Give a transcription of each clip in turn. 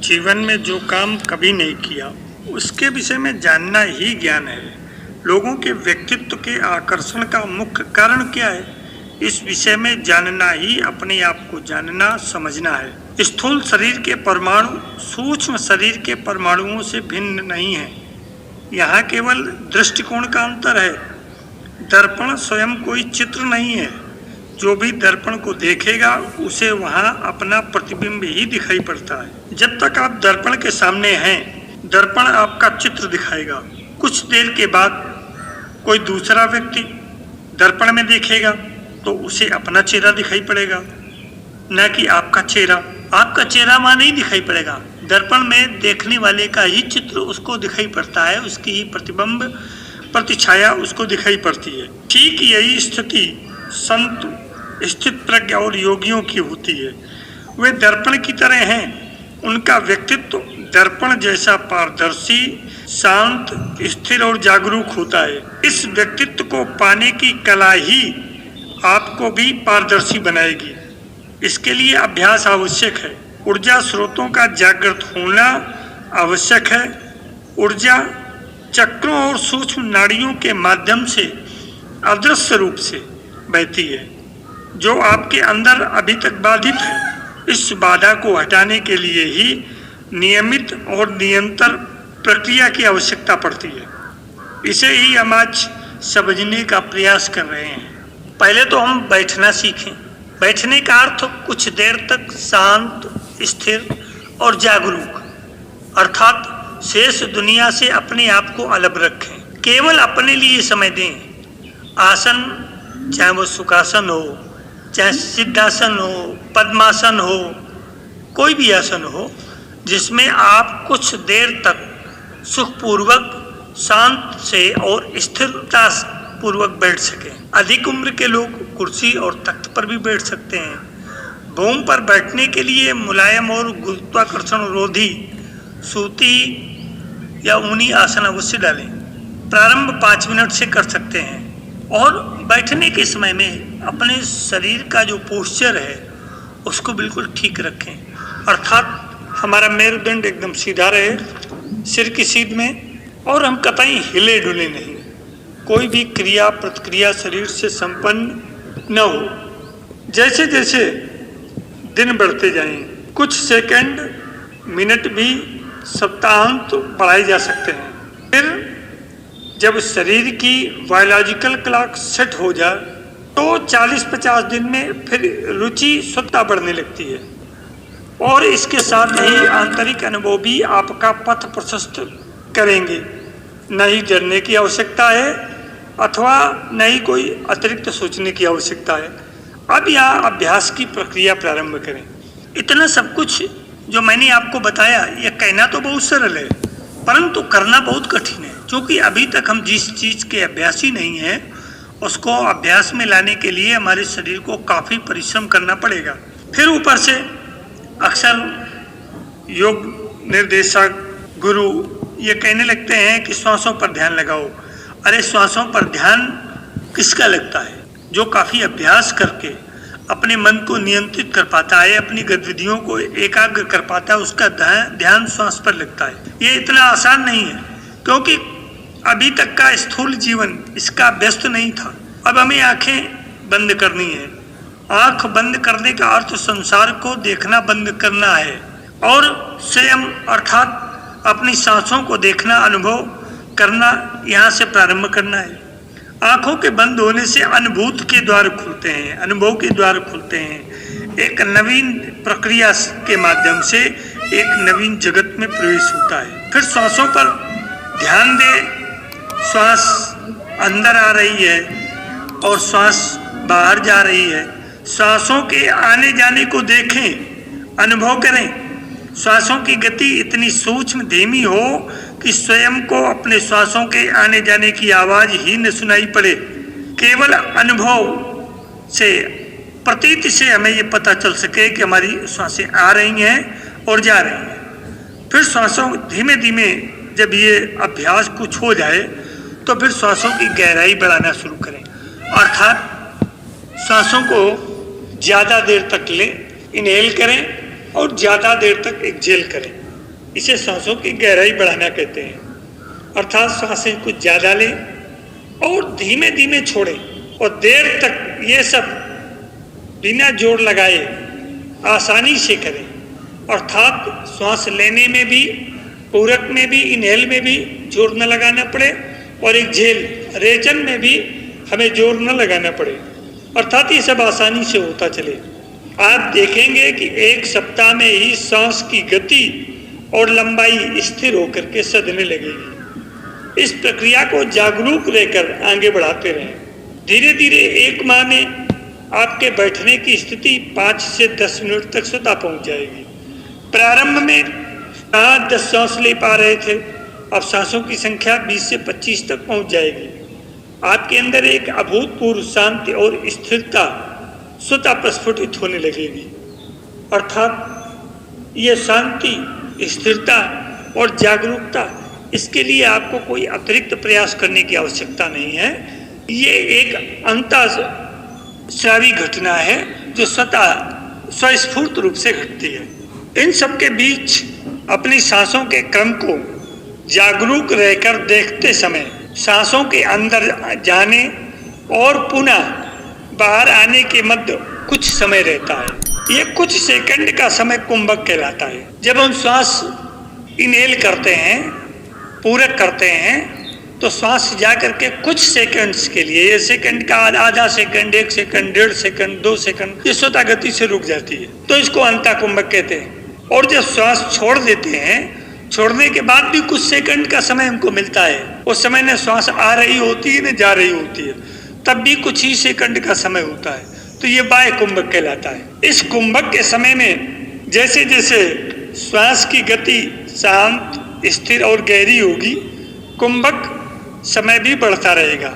जीवन में जो काम कभी नहीं किया उसके विषय में जानना ही ज्ञान है। लोगों के व्यक्तित्व के आकर्षण का मुख्य कारण क्या है, इस विषय में जानना ही अपने आप को जानना समझना है। स्थूल शरीर के परमाणु सूक्ष्म शरीर के परमाणुओं से भिन्न नहीं है। यहाँ केवल दृष्टिकोण का अंतर है। दर्पण स्वयं कोई चित्र नहीं है। जो भी दर्पण को देखेगा उसे वहाँ अपना प्रतिबिंब ही दिखाई पड़ता है। जब तक आप दर्पण के सामने हैं, दर्पण आपका चित्र दिखाएगा। कुछ देर के बाद कोई दूसरा व्यक्ति दर्पण में देखेगा तो उसे अपना चेहरा दिखाई पड़ेगा, न कि आपका चेहरा। आपका चेहरा वहाँ नहीं दिखाई पड़ेगा। दर्पण में देखने वाले का ही चित्र उसको दिखाई पड़ता है, उसकी ही प्रतिबिंब प्रतिछाया उसको दिखाई पड़ती है। ठीक यही स्थिति संत, स्थित प्रज्ञ और योगियों की होती है। वे दर्पण की तरह हैं। उनका व्यक्तित्व दर्पण जैसा पारदर्शी, शांत, स्थिर और जागरूक होता है। इस व्यक्तित्व को पाने की कला ही आपको भी पारदर्शी बनाएगी। इसके लिए अभ्यास आवश्यक है। ऊर्जा स्रोतों का जागृत होना आवश्यक है। ऊर्जा चक्रों और सूक्ष्म नाड़ियों के माध्यम से अदृश्य रूप से बहती है, जो आपके अंदर अभी तक बाधित है। इस बाधा को हटाने के लिए ही नियमित और निरंतर प्रक्रिया की आवश्यकता पड़ती है। इसे ही हम आज समझने का प्रयास कर रहे हैं। पहले तो हम बैठना सीखें। बैठने का अर्थ कुछ देर तक शांत, स्थिर और जागरूक, अर्थात शेष दुनिया से अपने आप को अलग रखें। केवल अपने लिए समय दें। आसन, चाहे वो सुखासन हो, चाहे सिद्धासन हो, पद्मासन हो, कोई भी आसन हो जिसमें आप कुछ देर तक सुखपूर्वक, शांत से और स्थिरता पूर्वक बैठ सकें। अधिक उम्र के लोग कुर्सी और तख्त पर भी बैठ सकते हैं। भूमि पर बैठने के लिए मुलायम और गुरुत्वाकर्षण रोधी सूती या ऊनी आसन अवश्य डालें। प्रारंभ 5 मिनट से कर सकते हैं और बैठने के समय में अपने शरीर का जो पोस्चर है उसको बिल्कुल ठीक रखें, अर्थात हमारा मेरुदंड एकदम सीधा रहे, सिर की सीध में, और हम कतई हिले डुले नहीं। कोई भी क्रिया प्रतिक्रिया शरीर से संपन्न न हो। जैसे जैसे दिन बढ़ते जाएं, कुछ सेकंड, मिनट भी सप्ताहांत बढ़ाए जा सकते हैं। फिर जब शरीर की बायोलॉजिकल क्लॉक सेट हो जाए तो 40-50 दिन में फिर रुचि स्वतः बढ़ने लगती है और इसके साथ ही आंतरिक अनुभव भी आपका पथ प्रशस्त करेंगे। न ही डरने की आवश्यकता है अथवा न ही कोई अतिरिक्त सोचने की आवश्यकता है। अब यहाँ अभ्यास की प्रक्रिया प्रारंभ करें। इतना सब कुछ जो मैंने आपको बताया, यह कहना तो बहुत सरल है परंतु करना बहुत कठिन है, क्योंकि अभी तक हम जिस चीज़ के अभ्यासी नहीं हैं उसको अभ्यास में लाने के लिए हमारे शरीर को काफ़ी परिश्रम करना पड़ेगा। फिर ऊपर से अक्सर योग निर्देशक, गुरु ये कहने लगते हैं कि श्वासों पर ध्यान लगाओ। अरे श्वासों पर ध्यान किसका लगता है? जो काफ़ी अभ्यास करके अपने मन को नियंत्रित कर पाता है, अपनी गतिविधियों को एकाग्र कर पाता है, उसका ध्यान श्वास पर लगता है। ये इतना आसान नहीं है, क्योंकि अभी तक का स्थूल जीवन इसका व्यस्त नहीं था। अब हमें आंखें बंद करनी है। आंख बंद करने का अर्थ संसार को देखना बंद करना है और स्वयं अर्थात अपनी सांसों को देखना, अनुभव करना, यहाँ से प्रारंभ करना है। आंखों के बंद होने से अनुभूत के द्वार खुलते हैं, अनुभव के द्वार खुलते हैं। एक नवीन प्रक्रिया के माध्यम से एक नवीन जगत में प्रवेश होता है। फिर श्वासों पर ध्यान दें। श्वास अंदर आ रही है और श्वास बाहर जा रही है। श्वासों के आने जाने को देखें, अनुभव करें। श्वासों की गति इतनी सूक्ष्म, धीमी हो कि स्वयं को अपने श्वासों के आने जाने की आवाज़ ही न सुनाई पड़े। केवल अनुभव से, प्रतीति से हमें ये पता चल सके कि हमारी श्वासें आ रही हैं और जा रही हैं। फिर श्वासों धीमे धीमे जब ये अभ्यास कुछ हो जाए तो फिर श्वासों की गहराई बढ़ाना शुरू करें, अर्थात सांसों को ज़्यादा देर तक लें, इनहेल करें और ज़्यादा देर तक एक्सहेल करें। इसे सांसों की गहराई बढ़ाना कहते हैं। अर्थात सांसें कुछ ज़्यादा लें और धीमे धीमे छोड़ें और देर तक ये सब बिना जोर लगाए आसानी से करें। अर्थात श्वास लेने में भी, पूरक में भी, इनहेल में भी जोर न लगाना पड़े और एक्सहेल रेचन में भी हमें जोर न लगाना पड़े। अर्थात ये सब आसानी से होता चले। आप देखेंगे कि एक सप्ताह में ही सांस की गति और लंबाई स्थिर होकर के सधने लगेगी। इस प्रक्रिया को जागरूक रहकर आगे बढ़ाते रहें। धीरे धीरे 1 माह में आपके बैठने की स्थिति 5 से 10 मिनट तक स्वतः पहुंच जाएगी। प्रारंभ में 10 सांस ले पा रहे थे, अब सांसों की संख्या 20 से 25 तक पहुंच जाएगी। आपके अंदर एक अभूतपूर्व शांति और स्थिरता स्वतः प्रस्फुटित होने लगेगी। अर्थात ये शांति, स्थिरता और जागरूकता, इसके लिए आपको कोई अतिरिक्त प्रयास करने की आवश्यकता नहीं है। ये एक अंतःस्रावी घटना है जो स्वतः स्वस्फूर्त रूप से घटती है। इन सब के बीच अपनी सांसों के क्रम को जागरूक रहकर देखते समय सांसों के अंदर जाने और पुनः बाहर आने के मध्य कुछ समय रहता है। ये कुछ सेकंड का समय कुंभक कहलाता है। जब हम श्वास इनहेल करते हैं, पूरक करते हैं, तो श्वास जा करके कुछ सेकंड्स के लिए, ये सेकंड का आधा सेकंड, 1 सेकंड, 1.5 सेकंड, 2 सेकंड, ये स्वतः गति से रुक जाती है, तो इसको अंतःकुंभक कहते हैं। और जब श्वास छोड़ देते हैं, छोड़ने के बाद भी कुछ सेकंड का समय हमको मिलता है। उस समय न श्वास आ रही होती है न जा रही होती है, तब भी कुछ ही सेकंड का समय होता है, तो ये बाह्य कुंभक कहलाता है। इस कुंभक के समय में जैसे जैसे श्वास की गति शांत, स्थिर और गहरी होगी, कुंभक समय भी बढ़ता रहेगा।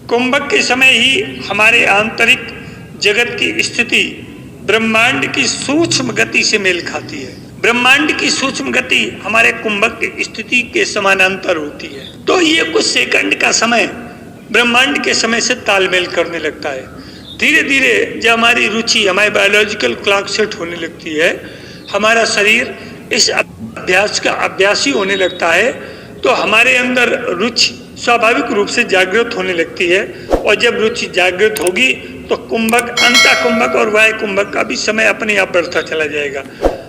कुंभक के समय ही हमारे आंतरिक जगत की स्थिति ब्रह्मांड की सूक्ष्म गति से मेल खाती है। ब्रह्मांड की सूक्ष्म गति हमारे कुंभक की स्थिति के समानांतर होती है। तो ये कुछ सेकंड का समय ब्रह्मांड के समय से तालमेल करने लगता है। धीरे धीरे जब हमारी रुचि, हमारी बायोलॉजिकल क्लॉक सेट होने लगती है, हमारा शरीर इस अभ्यास का अभ्यासी होने लगता है, तो हमारे अंदर रुचि स्वाभाविक रूप से जागृत होने लगती है। और जब रुचि जागृत होगी तो कुंभक, अंतःकुंभक और वाह्य कुंभक का भी समय अपने आप बढ़ता चला जाएगा।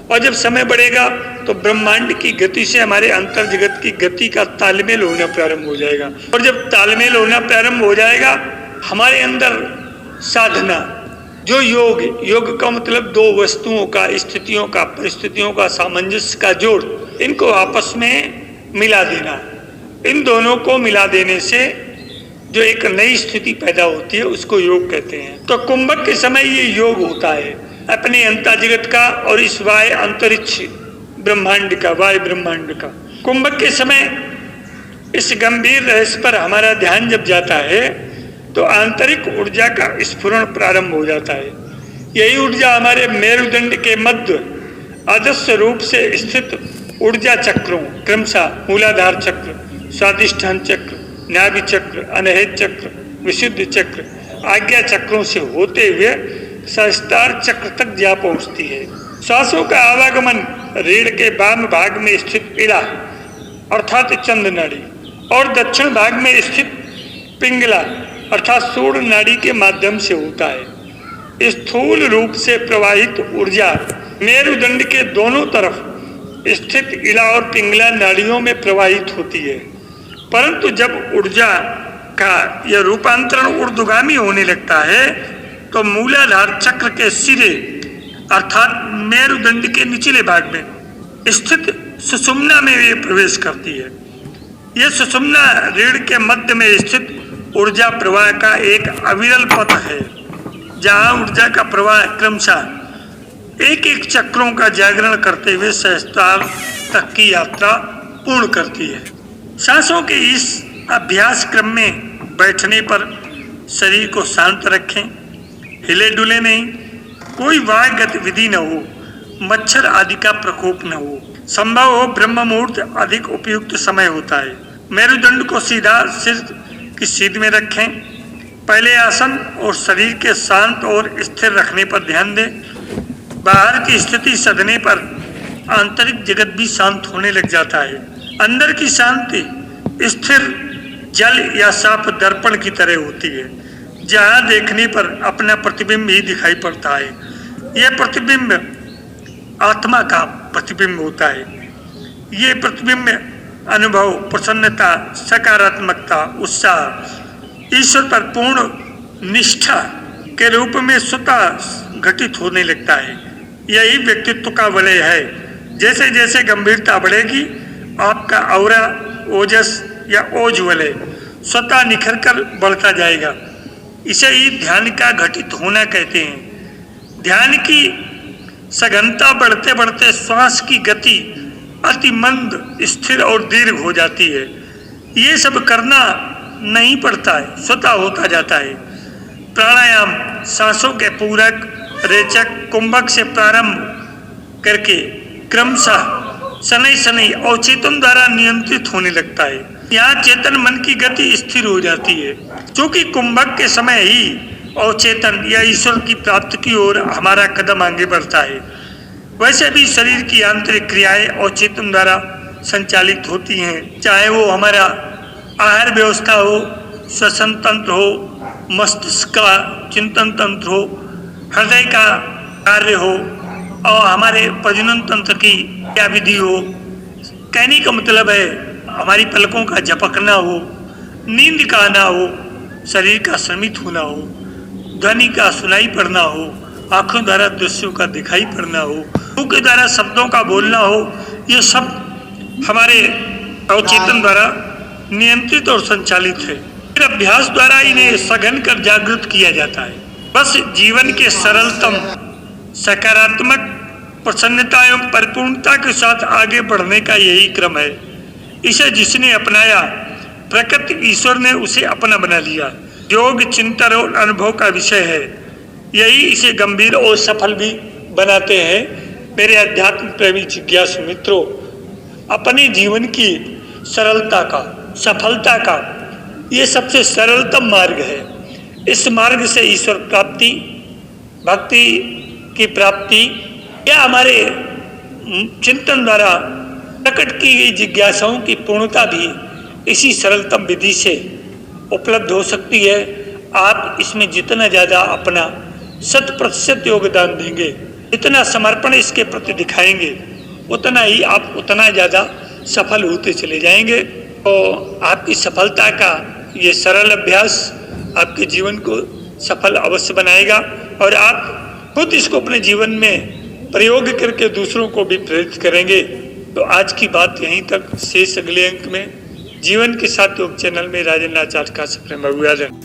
और जब समय बढ़ेगा तो ब्रह्मांड की गति से हमारे अंतर जगत की गति का तालमेल होना प्रारंभ हो जाएगा। और जब तालमेल होना प्रारंभ हो जाएगा, हमारे अंदर साधना, जो योग का मतलब 2 वस्तुओं का, स्थितियों का, परिस्थितियों का सामंजस्य का जोड़, इनको आपस में मिला देना। इन दोनों को मिला देने से जो एक नई स्थिति पैदा होती है, उसको योग कहते हैं। तो कुंभक के समय ये योग होता है अपने अंतर जगत का और इस वाय अंतरिक्ष ब्रह्मांड का, वाय ब्रह्मांड का। कुंभक के समय इस गंभीर रहस्य पर हमारा ध्यान जब जाता है तो आंतरिक ऊर्जा का स्फुरण प्रारंभ हो जाता है। यही ऊर्जा हमारे मेरुदंड के मध्य अदृश्य रूप से स्थित ऊर्जा चक्रों, क्रमशः मूलाधार चक्र, स्वादिष्ठान चक्र, नाभि चक्र, अनहद चक्र, विशुद्ध चक्र, आज्ञा चक्रों से होते हुए सहस्त्रार चक्र तक जा पहुंचती है। श्वासों का आवागमन रीढ़ के वाम भाग में स्थित इड़ा अर्थात चंद नाड़ी और दक्षिण भाग में स्थित पिंगला अर्थात सूर्ण नाड़ी के माध्यम से होता है। स्थूल रूप से प्रवाहित ऊर्जा मेरुदंड के दोनों तरफ स्थित इड़ा और पिंगला नाड़ियों में प्रवाहित होती है। परंतु जब ऊर्जा का यह रूपांतरण ऊर्ध्वगामी होने लगता है तो मूलाधार चक्र के सिरे अर्थात मेरुदंड के निचले भाग में स्थित सुषुम्ना में ये प्रवेश करती है। यह सुषुम्ना रीढ़ के मध्य में स्थित ऊर्जा प्रवाह का एक अविरल पथ है, जहाँ ऊर्जा का प्रवाह क्रमशः एक एक चक्रों का जागरण करते हुए सहस्त्रार तक की यात्रा पूर्ण करती है। सांसों के इस अभ्यास क्रम में बैठने पर शरीर को शांत रखें, हिले डुले नहीं, कोई वाह गतिविधि न हो, मच्छर आदि का प्रकोप न हो। संभव हो ब्रह्म मुहूर्त अधिक उपयुक्त समय होता है। मेरुदंड को सीधा सिर की सीध में रखें, पहले आसन और शरीर के शांत और स्थिर रखने पर ध्यान दें। बाहर की स्थिति सधने पर आंतरिक जगत भी शांत होने लग जाता है। अंदर की शांति स्थिर जल या साफ दर्पण की तरह होती है, जहाँ देखने पर अपना प्रतिबिंब ही दिखाई पड़ता है। यह प्रतिबिंब आत्मा का प्रतिबिंब होता है। ये प्रतिबिंब अनुभव, प्रसन्नता, सकारात्मकता, उत्साह, ईश्वर पर पूर्ण निष्ठा के रूप में स्वतः घटित होने लगता है। यही व्यक्तित्व का वलय है। जैसे जैसे गंभीरता बढ़ेगी, आपका औरा, ओजस या ओज वलय स्वतः निखर कर बढ़ता जाएगा। इसे ही ध्यान का घटित होना कहते हैं। ध्यान की सघनता बढ़ते बढ़ते श्वास की गति अति मंद, स्थिर और दीर्घ हो जाती है। ये सब करना नहीं पड़ता है, स्वतः होता जाता है। प्राणायाम सांसों के पूरक, रेचक, कुंभक से प्रारंभ करके क्रमशः शनै शनै अवचेतन द्वारा नियंत्रित होने लगता है। यहाँ चेतन मन की गति स्थिर हो जाती है, क्योंकि कुंभक के समय ही अवचेतन या ईश्वर की प्राप्ति की ओर हमारा कदम आगे बढ़ता है। वैसे भी शरीर की आंतरिक क्रियाएं अवचेतन द्वारा संचालित होती हैं, चाहे वो हमारा आहार व्यवस्था हो, श्वसन तंत्र हो, मस्तिष्क का चिंतन तंत्र हो, हृदय का कार्य हो और हमारे प्रजनन तंत्र की क्या विधि हो। कहने का मतलब है हमारी पलकों का झपकना हो, नींद का आना हो, शरीर का श्रमित होना हो, ध्वनि का सुनाई पड़ना हो, आंखों द्वारा दृश्यों का दिखाई पड़ना हो, मुंह के द्वारा शब्दों का बोलना हो। ये सब हमारे अवचेतन द्वारा नियंत्रित और संचालित है। फिर अभ्यास द्वारा इन्हें सघन कर जागृत किया जाता है। बस जीवन के सरलतम, सकारात्मक, प्रसन्नता एवं परिपूर्णता के साथ आगे बढ़ने का यही क्रम है। इसे जिसने अपनाया, प्रकृति ईश्वर ने उसे अपना बना लिया। योग चिंतन और अनुभव का विषय है। यही इसे गंभीर और सफल भी बनाते हैं। मेरे अध्यात्म प्रेमी जिज्ञासु मित्रों, अपने जीवन की सरलता का, सफलता का ये सबसे सरलतम मार्ग है। इस मार्ग से ईश्वर प्राप्ति, भक्ति की प्राप्ति या हमारे चिंतन द्वारा प्रकट की गई जिज्ञासाओं की पूर्णता भी इसी सरलतम विधि से उपलब्ध हो सकती है। आप इसमें जितना ज़्यादा अपना 100% योगदान देंगे, जितना समर्पण इसके प्रति दिखाएंगे, उतना ही आप उतना ज़्यादा सफल होते चले जाएंगे। तो आपकी सफलता का ये सरल अभ्यास आपके जीवन को सफल अवश्य बनाएगा और आप खुद इसको अपने जीवन में प्रयोग करके दूसरों को भी प्रेरित करेंगे। तो आज की बात यहीं तक। शेष अगले अंक में जीवन के साथ योग चैनल में राजेंद्र आचार्य का सप्रेम अभिवादन।